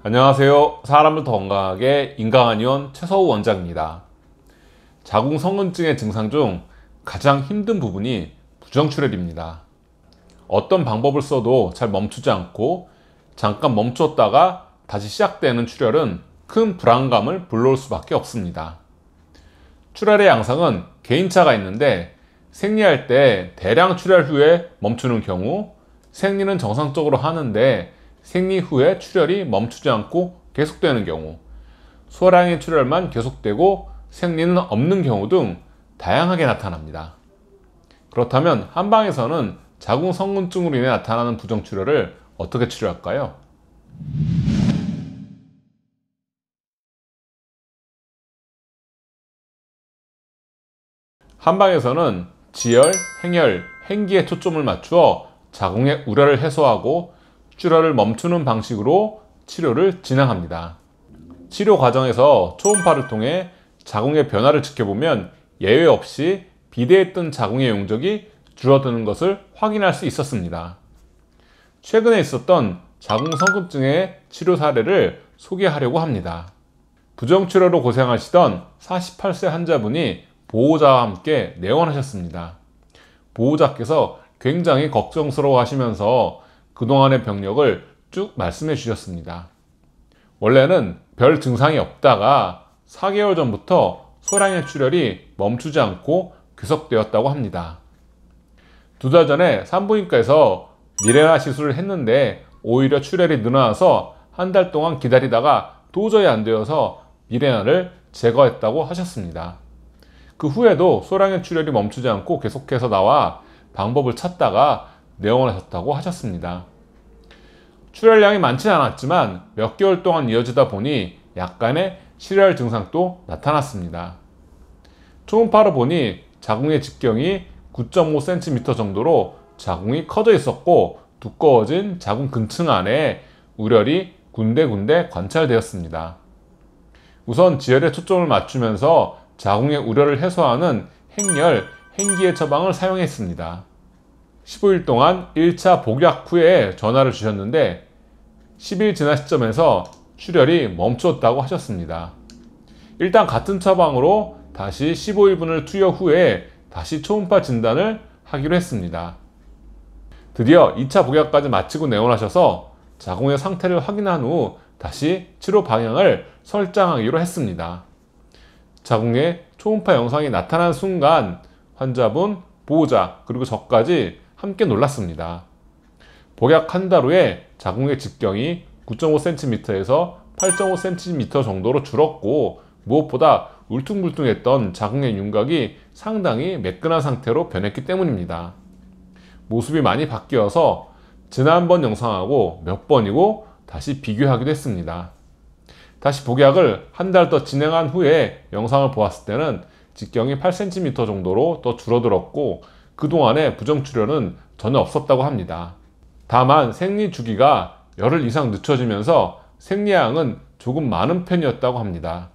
안녕하세요. 사람을 더 건강하게 인강한의원 최서우 원장입니다. 자궁성근증의 증상 중 가장 힘든 부분이 부정출혈입니다. 어떤 방법을 써도 잘 멈추지 않고 잠깐 멈췄다가 다시 시작되는 출혈은 큰 불안감을 불러올 수밖에 없습니다. 출혈의 양상은 개인차가 있는데 생리할 때 대량 출혈 후에 멈추는 경우, 생리는 정상적으로 하는데 생리 후에 출혈이 멈추지 않고 계속되는 경우, 소량의 출혈만 계속되고 생리는 없는 경우 등 다양하게 나타납니다. 그렇다면 한방에서는 자궁성근증으로 인해 나타나는 부정출혈을 어떻게 치료할까요? 한방에서는 지혈, 행혈, 행기에 초점을 맞추어 자궁의 우려를 해소하고 출혈을 멈추는 방식으로 치료를 진행합니다. 치료 과정에서 초음파를 통해 자궁의 변화를 지켜보면 예외 없이 비대했던 자궁의 용적이 줄어드는 것을 확인할 수 있었습니다. 최근에 있었던 자궁성근증의 치료 사례를 소개하려고 합니다. 부정출혈로 고생하시던 48세 환자분이 보호자와 함께 내원하셨습니다. 보호자께서 굉장히 걱정스러워 하시면서 그동안의 병력을 쭉 말씀해 주셨습니다. 원래는 별 증상이 없다가 4개월 전부터 소량의 출혈이 멈추지 않고 계속되었다고 합니다. 2달 전에 산부인과에서 미레나 시술을 했는데 오히려 출혈이 늘어나서 한 달 동안 기다리다가 도저히 안 되어서 미레나를 제거했다고 하셨습니다. 그 후에도 소량의 출혈이 멈추지 않고 계속해서 나와 방법을 찾다가 내원하셨다고 하셨습니다. 출혈량이 많지는 않았지만 몇 개월 동안 이어지다 보니 약간의 실혈 증상도 나타났습니다. 초음파로 보니 자궁의 직경이 9.5cm 정도로 자궁이 커져 있었고 두꺼워진 자궁 근층 안에 우열이 군데군데 관찰되었습니다. 우선 지혈에 초점을 맞추면서 자궁의 우려를 해소하는 행열, 행기의 처방을 사용했습니다. 15일 동안 1차 복약 후에 전화를 주셨는데 10일 지난 시점에서 출혈이 멈췄다고 하셨습니다. 일단 같은 처방으로 다시 15일분을 투여 후에 다시 초음파 진단을 하기로 했습니다. 드디어 2차 복약까지 마치고 내원하셔서 자궁의 상태를 확인한 후 다시 치료 방향을 설정하기로 했습니다. 자궁의 초음파 영상이 나타난 순간 환자분, 보호자, 그리고 저까지 함께 놀랐습니다. 복약 한 달 후에 자궁의 직경이 9.5cm에서 8.5cm 정도로 줄었고 무엇보다 울퉁불퉁했던 자궁의 윤곽이 상당히 매끈한 상태로 변했기 때문입니다. 모습이 많이 바뀌어서 지난번 영상하고 몇 번이고 다시 비교하기도 했습니다. 다시 복약을 한 달 더 진행한 후에 영상을 보았을 때는 직경이 8cm 정도로 더 줄어들었고 그동안의 부정출혈은 전혀 없었다고 합니다. 다만 생리 주기가 열흘 이상 늦춰지면서 생리량은 조금 많은 편이었다고 합니다.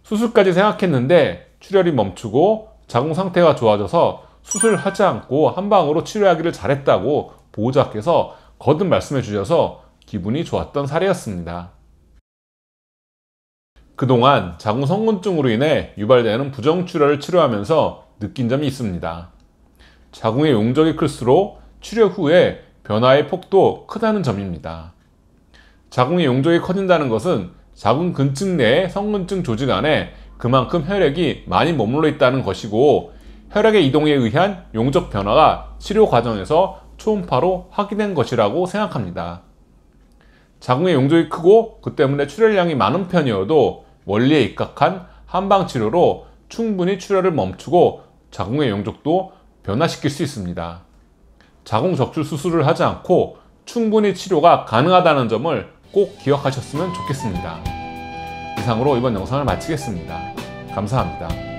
수술까지 생각했는데 출혈이 멈추고 자궁 상태가 좋아져서 수술하지 않고 한방으로 치료하기를 잘했다고 보호자께서 거듭 말씀해 주셔서 기분이 좋았던 사례였습니다. 그동안 자궁성근증으로 인해 유발되는 부정출혈을 치료하면서 느낀 점이 있습니다. 자궁의 용적이 클수록 치료 후에 변화의 폭도 크다는 점입니다. 자궁의 용적이 커진다는 것은 자궁 근층 내의 성근증 조직 안에 그만큼 혈액이 많이 머물러 있다는 것이고 혈액의 이동에 의한 용적 변화가 치료 과정에서 초음파로 확인된 것이라고 생각합니다. 자궁의 용적이 크고 그 때문에 출혈량이 많은 편이어도 원리에 입각한 한방치료로 충분히 출혈을 멈추고 자궁의 용적도 변화시킬 수 있습니다. 자궁 적출 수술을 하지 않고 충분히 치료가 가능하다는 점을 꼭 기억하셨으면 좋겠습니다. 이상으로 이번 영상을 마치겠습니다. 감사합니다.